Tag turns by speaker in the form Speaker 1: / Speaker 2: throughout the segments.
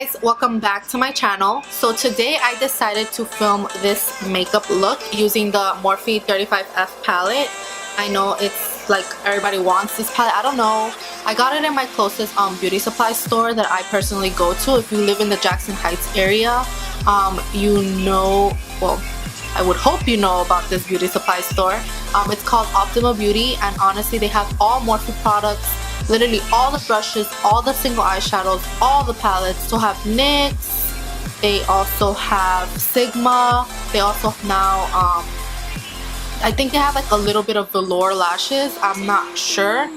Speaker 1: Guys, welcome back to my channel. So today I decided to film this makeup look using the Morphe 35F palette. I know it's like everybody wants this palette. I don't know. I got it in my closest beauty supply store that I personally go to. If you live in the Jackson Heights area, you know, well, I would hope you know about this beauty supply store. It's called Optima Beauty, and honestly they have all Morphe products. Literally all the brushes, all the single eyeshadows, all the palettes. So have NYX, they also have Sigma, they also now I think they have like a little bit of velour lashes, I'm not sure,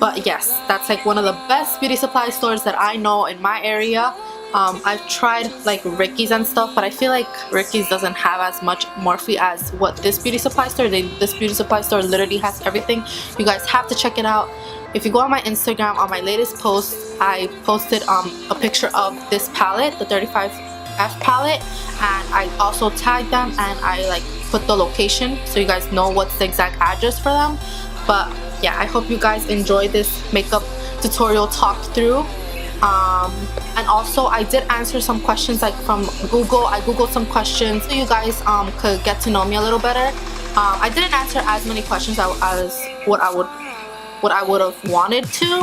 Speaker 1: but yes, that's like one of the best beauty supply stores that I know in my area. I've tried like Ricky's and stuff, but I feel like Ricky's doesn't have as much Morphe as what this beauty supply store. This beauty supply store literally has everything. You guys have to check it out. If you go on my Instagram, on my latest post, I posted a picture of this palette, the 35F palette, and I also tagged them and I like put the location so you guys know what's the exact address for them. But yeah, I hope you guys enjoy this makeup tutorial talk through. And also I did answer some questions like from Google. I googled some questions so you guys could get to know me a little better. I didn't answer as many questions as what I would have wanted to,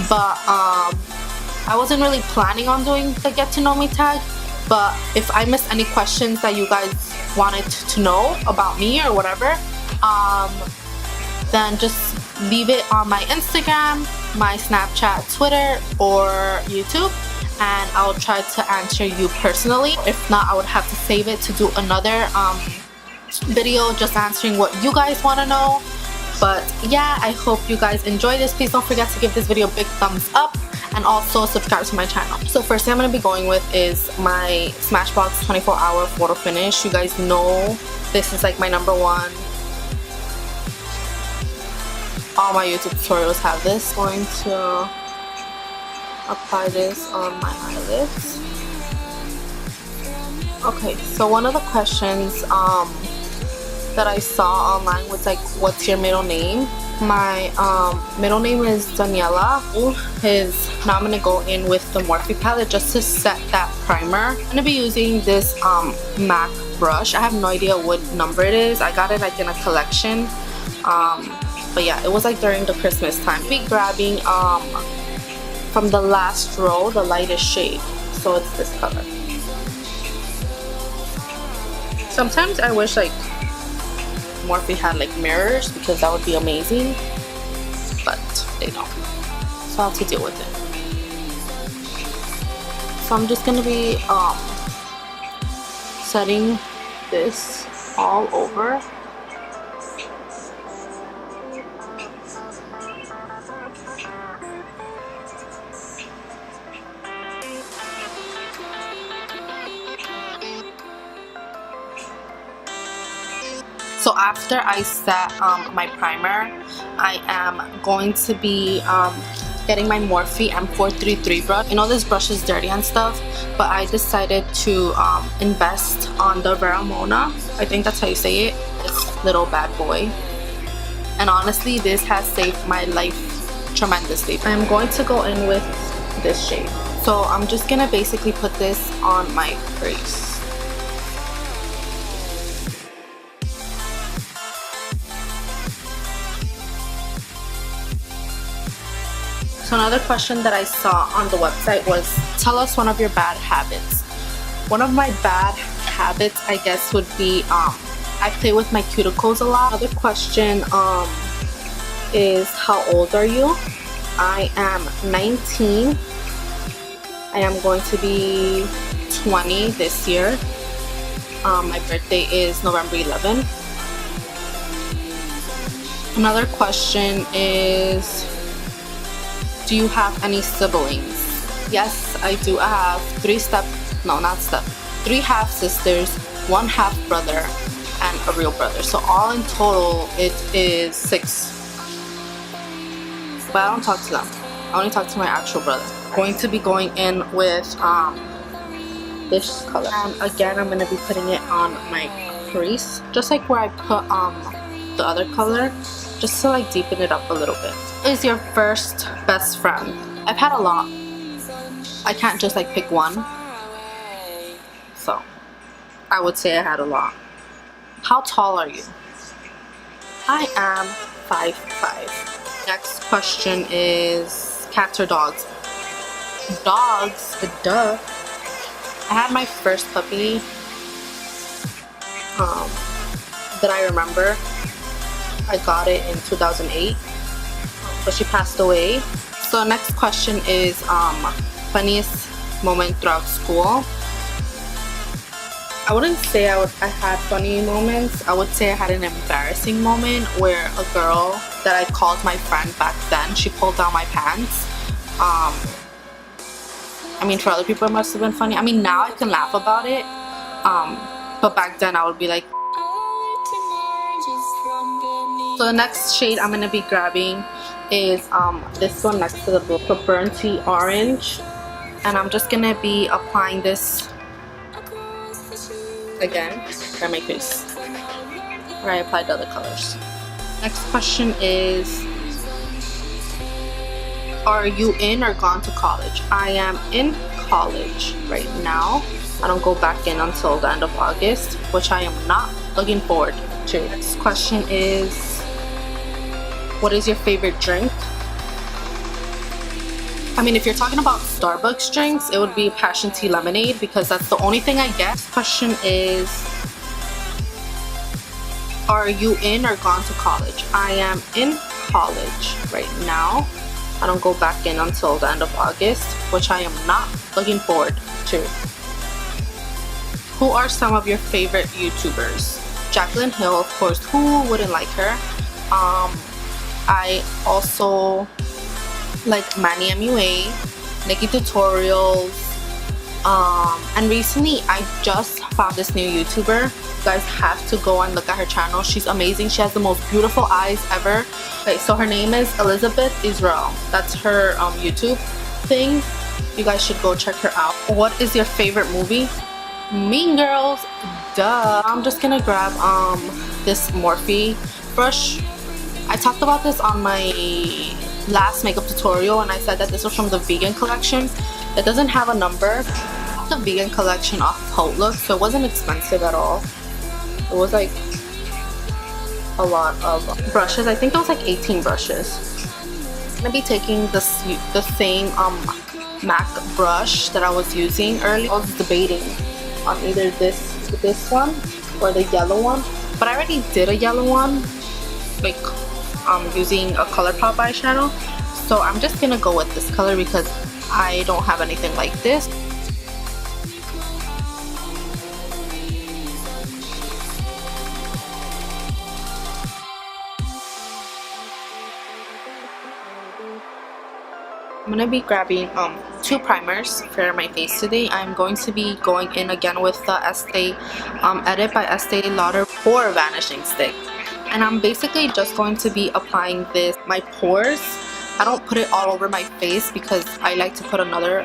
Speaker 1: but I wasn't really planning on doing the get to know me tag. But if I missed any questions that you guys wanted to know about me or whatever, then just leave it on my Instagram, my Snapchat, Twitter, or YouTube, and I'll try to answer you personally. If not, I would have to save it to do another video just answering what you guys want to know. But yeah, I hope you guys enjoy this. Please don't forget to give this video a big thumbs up and also subscribe to my channel. So first thing I'm going to be going with is my Smashbox 24-hour photo finish. You guys know this is like my #1. All my YouTube tutorials have this. I'm going to apply this on my eyelids. Okay, so one of the questions that I saw online was like, what's your middle name? My middle name is Jaydaniella. Now I'm gonna go in with the Morphe palette just to set that primer. I'm gonna be using this MAC brush. I have no idea what number it is. I got it like in a collection. But yeah, it was like during the Christmas time. I'll be grabbing from the last row, the lightest shade. So it's this color. Sometimes I wish like Morphe had like mirrors because that would be amazing, but they don't, so I'll have to deal with it. So I'm just gonna be setting this all over. So after I set my primer, I am going to be getting my Morphe M433 brush. I know this brush is dirty and stuff, but I decided to invest on the Veromona. I think that's how you say it. This little bad boy. And honestly, this has saved my life tremendously. I'm going to go in with this shade. So I'm just gonna basically put this on my crease. So another question that I saw on the website was, tell us one of your bad habits. One of my bad habits, I guess, would be I play with my cuticles a lot. Another question is, how old are you? I am 19. I am going to be 20 this year. My birthday is November 11th. Another question is, do you have any siblings? Yes, I do. I have three half sisters, 1 half brother, and a real brother. So all in total, it is 6. But I don't talk to them. I only talk to my actual brother. I'm going to be going in with this color. And again, I'm going to be putting it on my crease, just like where I put the other color, just to like deepen it up a little bit. Is your first best friend? I've had a lot. I can't just like pick one. So I would say I had a lot. How tall are you? I am 5'5". Next question is cats or dogs? Dogs, duh. I had my first puppy that I remember. I got it in 2008, but she passed away. So next question is funniest moment throughout school. I wouldn't say I had funny moments. I would say I had an embarrassing moment where a girl that I called my friend back then, she pulled down my pants. I mean, for other people it must have been funny. I mean, now I can laugh about it, but back then I would be like. So the next shade I'm gonna be grabbing is this one next to the blue, the burnty orange, and I'm just gonna be applying this again on my face where I applied the other colors. Next question is, are you in or gone to college? I am in college right now. I don't go back in until the end of August, which I am not looking forward to. Next question is, what is your favorite drink? I mean, if you're talking about Starbucks drinks, it would be passion tea lemonade because that's the only thing I get. Question is, are you in or gone to college? I am in college right now. I don't go back in until the end of August, which I am not looking forward to. Who are some of your favorite YouTubers? Jaclyn Hill, of course. Who wouldn't like her? I also like Manny MUA, Nikki Tutorials, and recently I just found this new YouTuber. You guys have to go and look at her channel. She's amazing. She has the most beautiful eyes ever. Okay, so her name is Elizabeth Israel. That's her YouTube thing. You guys should go check her out. What is your favorite movie? Mean Girls, duh. I'm just gonna grab this Morphe brush. I talked about this on my last makeup tutorial and I said that this was from the vegan collection. It doesn't have a number. The vegan collection off Outlook, so it wasn't expensive at all. It was like a lot of brushes. I think it was like 18 brushes. I'm gonna be taking the same MAC brush that I was using earlier. I was debating on either this one or the yellow one, but I already did a yellow one, like using a ColourPop eyeshadow, so I'm just gonna go with this color because I don't have anything like this. I'm gonna be grabbing two primers for my face today. I'm going to be going in again with the Estee Edit by Estee Lauder Pore Vanishing Stick. And I'm basically just going to be applying this my pores. I don't put it all over my face because I like to put another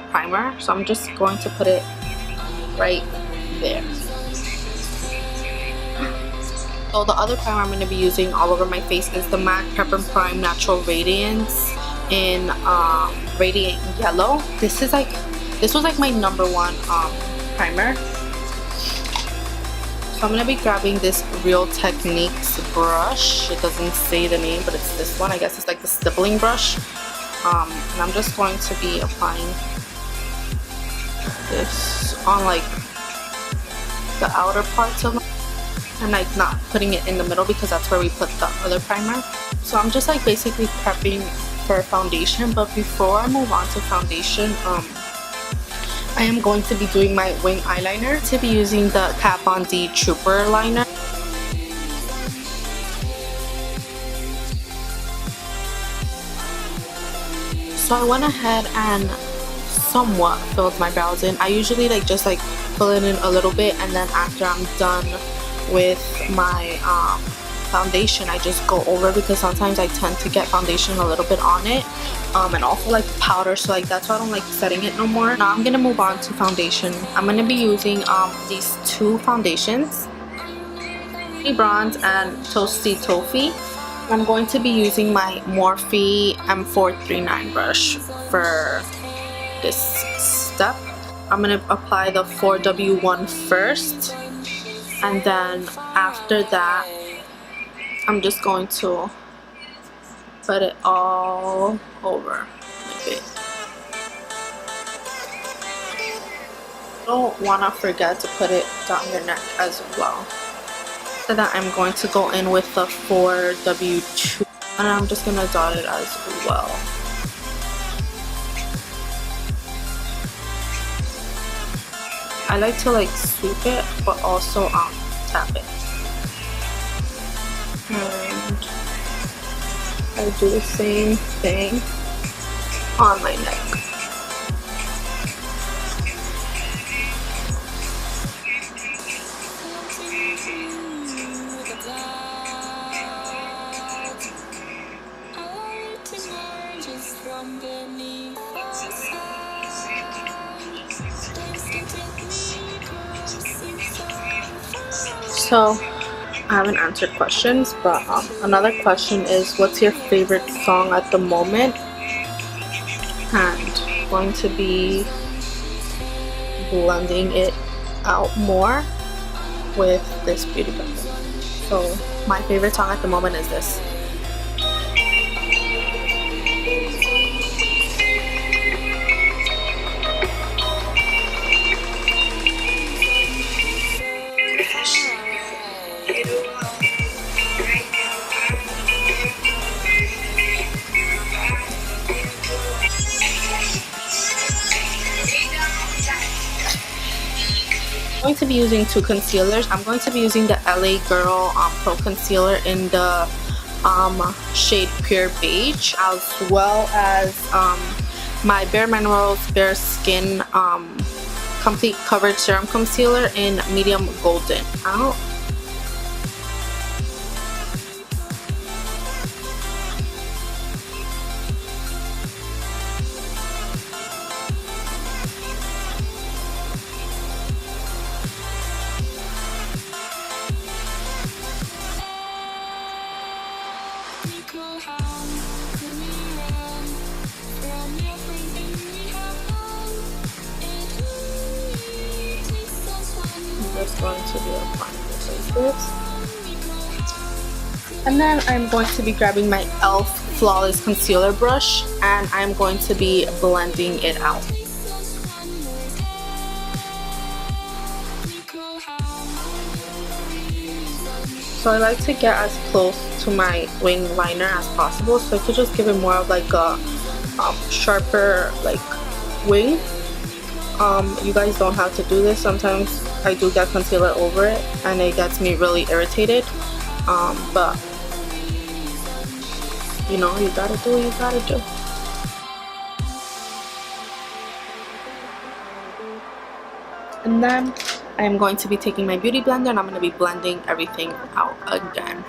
Speaker 1: primer. So I'm just going to put it right there. So the other primer I'm going to be using all over my face is the MAC Prep and Prime Natural Radiance in Radiant Yellow. This was like my #1 primer. So I'm going to be grabbing this Real Techniques brush. It doesn't say the name, but it's this one. I guess it's like the stippling brush. And I'm just going to be applying this on like the outer parts of my, and like not putting it in the middle because that's where we put the other primer. So I'm just like basically prepping for foundation, but before I move on to foundation, I am going to be doing my wing eyeliner. To be using the Kat Von D Trooper liner. So I went ahead and somewhat filled my brows in. I usually like just like fill it in a little bit, and then after I'm done with my foundation, I just go over because sometimes I tend to get foundation a little bit on it, and also like powder, so like that's why I don't like setting it no more. Now I'm gonna move on to foundation. I'm gonna be using these two foundations, Bronze and Toasty Toffee. I'm going to be using my Morphe M439 brush for this step. I'm gonna apply the 4W1 first, and then after that I'm just going to put it all over my face. Don't want to forget to put it down your neck as well. So that I'm going to go in with the 4W2, and I'm just gonna dot it as well. I like to like sweep it, but also tap it. And I do the same thing on my neck. So I haven't answered questions, but another question is, what's your favorite song at the moment? And I'm going to be blending it out more with this beauty blender. So my favorite song at the moment is this. I'm going to be using two concealers. I'm going to be using the LA Girl Pro Concealer in the shade Pure Beige, as well as my Bare Minerals Bare Skin Complete Coverage Serum Concealer in Medium Golden. Just going to be applying this like this, and then I'm going to be grabbing my e.l.f. Flawless Concealer brush, and I'm going to be blending it out. So I like to get as close to my wing liner as possible, so I could just give it more of like a sharper like wing. You guys don't have to do this. Sometimes I do get concealer over it and it gets me really irritated, but you know, you gotta do what you gotta do. And then I'm going to be taking my beauty blender and I'm going to be blending everything out again.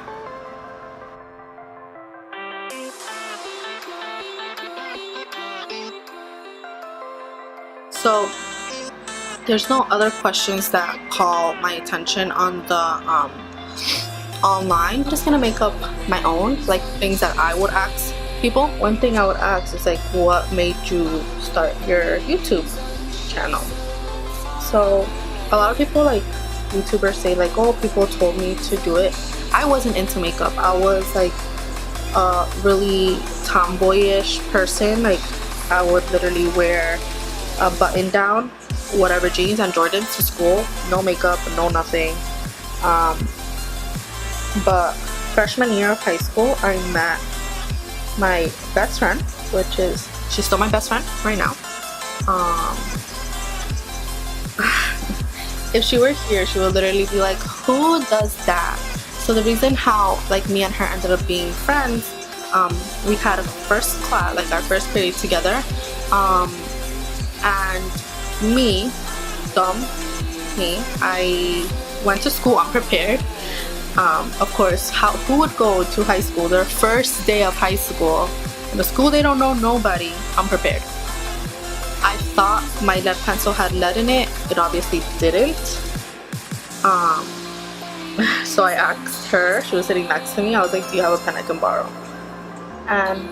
Speaker 1: So there's no other questions that call my attention on the online. I'm just gonna make up my own, like things that I would ask people. One thing I would ask is like, what made you start your YouTube channel? So a lot of people, like YouTubers, say like, oh, people told me to do it. I wasn't into makeup. I was like a really tomboyish person. Like I would literally wear a button down, whatever, jeans and Jordans to school, no makeup, no nothing. But freshman year of high school, I met my best friend, which is, she's still my best friend right now. If she were here, she would literally be like, who does that? So the reason how like me and her ended up being friends, we had a first class, like our first period together, and me, dumb me, I went to school unprepared. Of course, who would go to high school, their first day of high school, in a school they don't know nobody, unprepared? I thought my lead pencil had lead in it. It obviously didn't. So I asked her, she was sitting next to me, I was like, do you have a pen I can borrow? And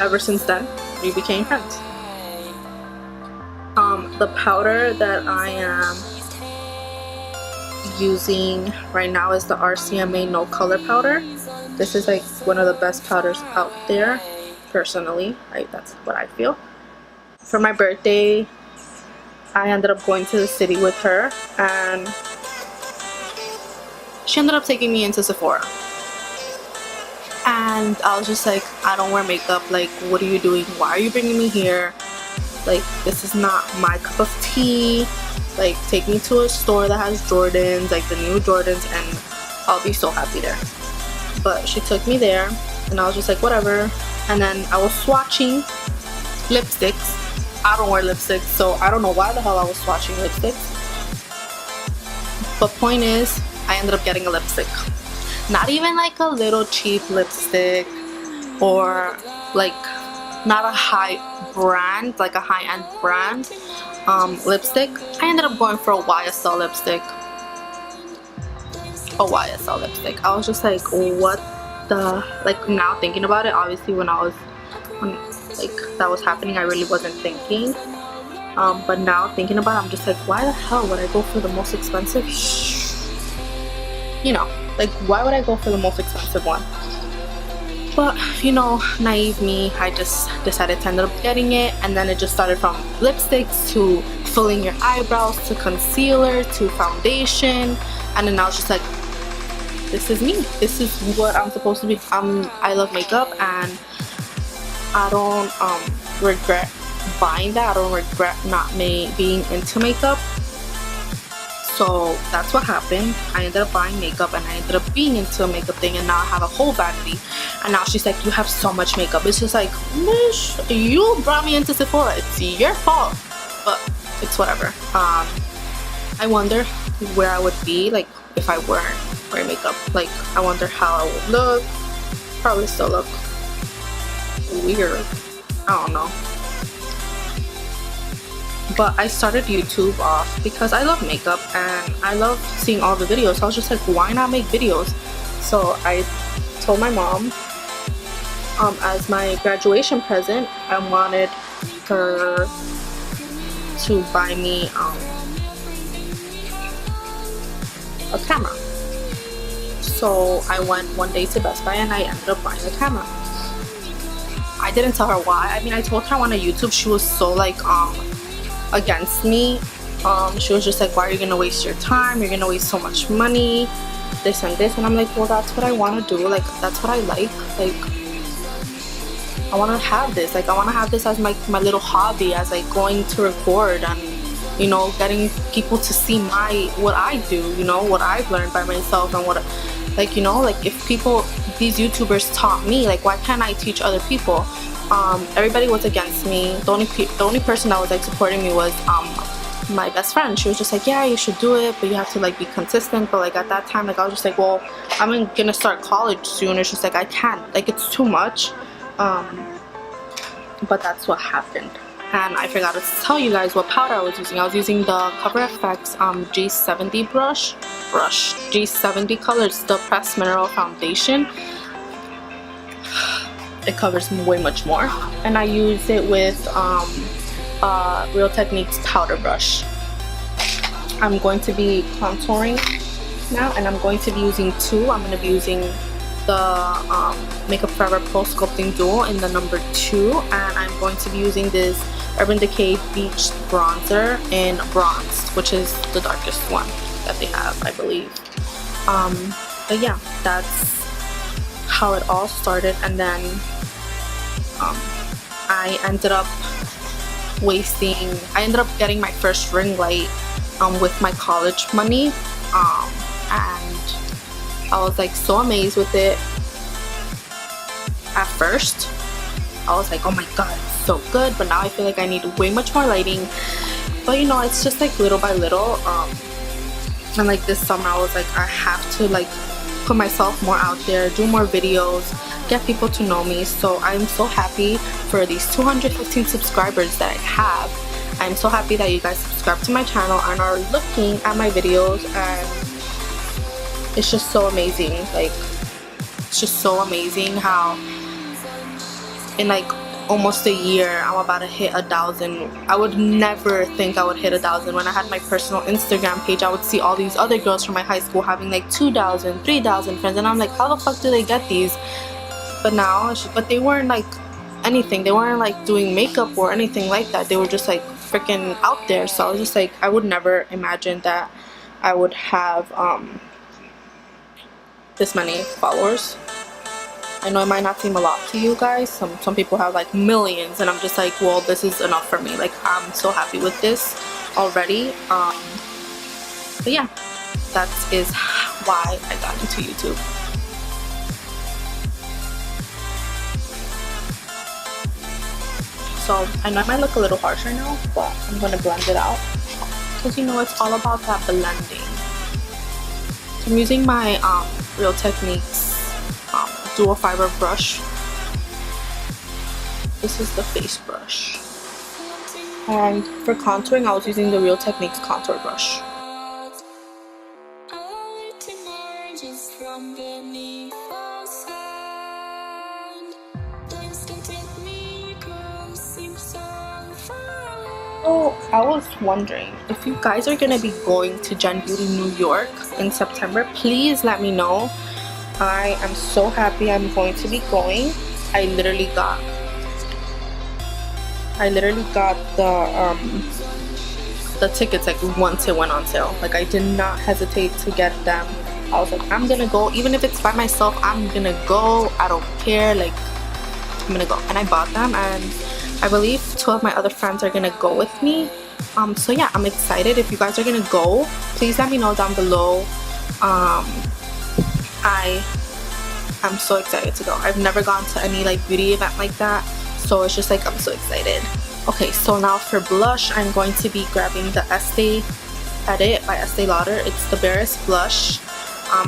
Speaker 1: ever since then, we became friends. the powder that I am using right now is the RCMA No Color powder. This is like one of the best powders out there, personally. That's what I feel. For my birthday, I ended up going to the city with her, and she ended up taking me into Sephora. And I was just like, I don't wear makeup. Like, what are you doing? Why are you bringing me here? Like, this is not my cup of tea. Like, take me to a store that has Jordans, like the new Jordans, and I'll be so happy there. But she took me there, and I was just like, whatever. And then I was swatching lipsticks. I don't wear lipsticks, so I don't know why the hell I was swatching lipsticks. But point is, I ended up getting a lipstick. Not even like a little cheap lipstick, or like not a high brand, like a high-end brand lipstick. I ended up going for a YSL lipstick. A YSL lipstick. I was just like, what the, like, now thinking about it, obviously when like that was happening, I really wasn't thinking, but now thinking about it, I'm just like, why the hell would I go for the most expensive? You know, like, why would I go for the most expensive one? But, you know, naive me, I just decided to end up getting it. And then it just started from lipsticks to filling your eyebrows to concealer to foundation. And then I was just like, this is me. This is what I'm supposed to be. I love makeup, and I don't regret buying that. I don't regret not being into makeup. So that's what happened. I ended up buying makeup, and I ended up being into a makeup thing, and now I have a whole vanity. And now she's like, you have so much makeup. It's just like, mish, you brought me into Sephora. It's your fault. But it's whatever. I wonder where I would be, like, if I weren't wearing makeup. Like, I wonder how I would look. Probably still look weird. I don't know. But I started YouTube off because I love makeup and I love seeing all the videos. So I was just like, why not make videos? So I told my mom, as my graduation present, I wanted her to buy me a camera. So I went one day to Best Buy and I ended up buying a camera. I didn't tell her why. I mean, I told her I wanted YouTube. She was so like against me. She was just like, why are you gonna waste your time? You're gonna waste so much money, this and this. And I'm like, well, that's what I want to do. Like, that's what I like. Like, I want to have this. Like, I want to have this as my little hobby, as like going to record and, you know, getting people to see what I do, you know, what I've learned by myself, and what, like, you know, like, if these YouTubers taught me, like, why can't I teach other people? Everybody was against me. The only person that was like supporting me was my best friend. She was just like, yeah, you should do it, but you have to like be consistent. But like at that time, like I was just like, well, I'm gonna start college soon. It's just like, I can't, like, it's too much. But that's what happened. And I forgot to tell you guys what powder I was using. I was using the Cover FX G70 brush, G70 color. It's the Pressed Mineral Foundation. It covers way much more. And I use it with Real Techniques powder brush. I'm going to be contouring now, and I'm going to be using two. I'm going to be using the Makeup Forever Pro Sculpting Duo in the number 2, and I'm going to be using this Urban Decay Beach Bronzer in Bronzed, which is the darkest one that they have, I believe. But yeah, that's how it all started. And then I ended up getting my first ring light with my college money, and I was like so amazed with it. At first I was like, oh my god, it's so good, but now I feel like I need way much more lighting. But you know, it's just like little by little. And like this summer I was like, I have to like put myself more out there, do more videos, get people to know me. So I'm so happy for these 215 subscribers that I have. I'm so happy that you guys subscribe to my channel and are looking at my videos, and it's just so amazing. Like, it's just so amazing how in like almost a year, I'm about to hit 1,000. I would never think I would hit 1,000. When I had my personal Instagram page, I would see all these other girls from my high school having like 2,000, 3,000 friends, and I'm like, how the fuck do they get these? But now, but they weren't like anything. They weren't like doing makeup or anything like that. They were just like freaking out there. So I was just like, I would never imagine that I would have this many followers. I know it might not seem a lot to you guys. Some people have like millions, and I'm just like, well, this is enough for me. Like, I'm so happy with this already. But yeah, that is why I got into YouTube. So I know I might look a little harsh right now, but I'm gonna blend it out because you know it's all about that blending. So I'm using my Real Techniques dual fiber brush. This is the face brush, and for contouring I was using the Real Techniques contour brush. So I was wondering if you guys are gonna be going to Gen Beauty New York in September, please let me know. I am so happy I'm going to be going. I literally got the tickets like once it went on sale. Like, I did not hesitate to get them. I was like, I'm gonna go, even if it's by myself, I'm gonna go. I don't care, like, I'm gonna go. And I bought them, and I believe 2 of my other friends are gonna go with me. So yeah, I'm excited. If you guys are gonna go, please let me know down below. I am so excited to go. I've never gone to any like beauty event like that, so it's just like, I'm so excited. Okay, so now for blush, I'm going to be grabbing the Estee Edit by Estee Lauder. It's the Barest blush.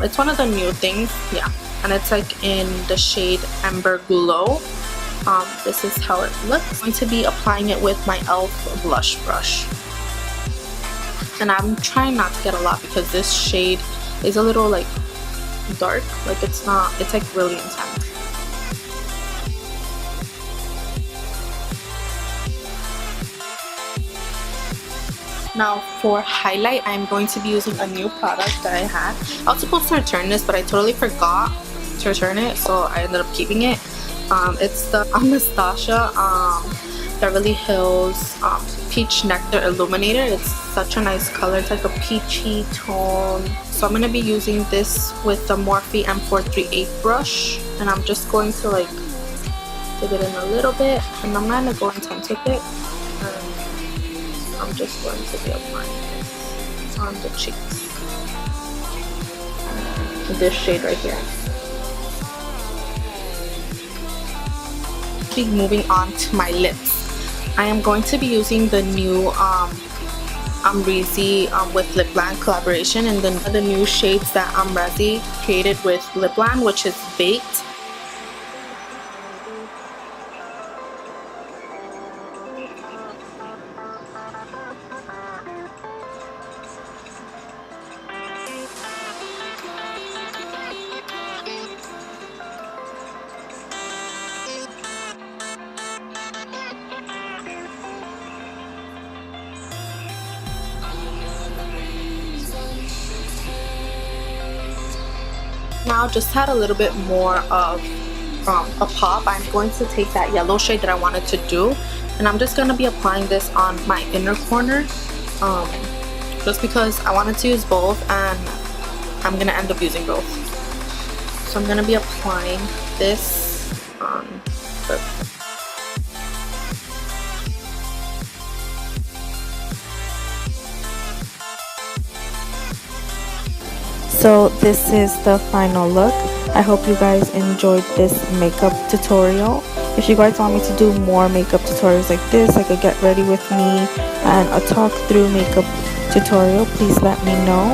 Speaker 1: It's one of the new things, yeah, and it's like in the shade Ember Glow. This is how it looks. I'm going to be applying it with my e.l.f. blush brush, and I'm trying not to get a lot because this shade is a little like dark. Like, it's like really intense. Now for highlight, I'm going to be using a new product that I had. I was supposed to return this, but I totally forgot to return it, so I ended up keeping it. It's the Anastasia Beverly Hills Peach Nectar Illuminator. It's such a nice color. It's like a peachy tone. So I'm going to be using this with the Morphe M438 brush, and I'm just going to like dip it in a little bit, and I'm not going to go intense with it. I'm just going to be applying this on the cheeks. This shade right here. Moving on to my lips, I am going to be using the new Amrezy with Lip Land collaboration, and then the new shades that Amrezy created with Lip Land, which is Baked. Now, just had a little bit more of a pop. I'm going to take that yellow shade that I wanted to do, and I'm just going to be applying this on my inner corner, just because I wanted to use both, and I'm going to end up using both. So I'm going to be applying this on the So this is the final look. I hope you guys enjoyed this makeup tutorial. If you guys want me to do more makeup tutorials like this, like a get ready with me and a talk through makeup tutorial, please let me know.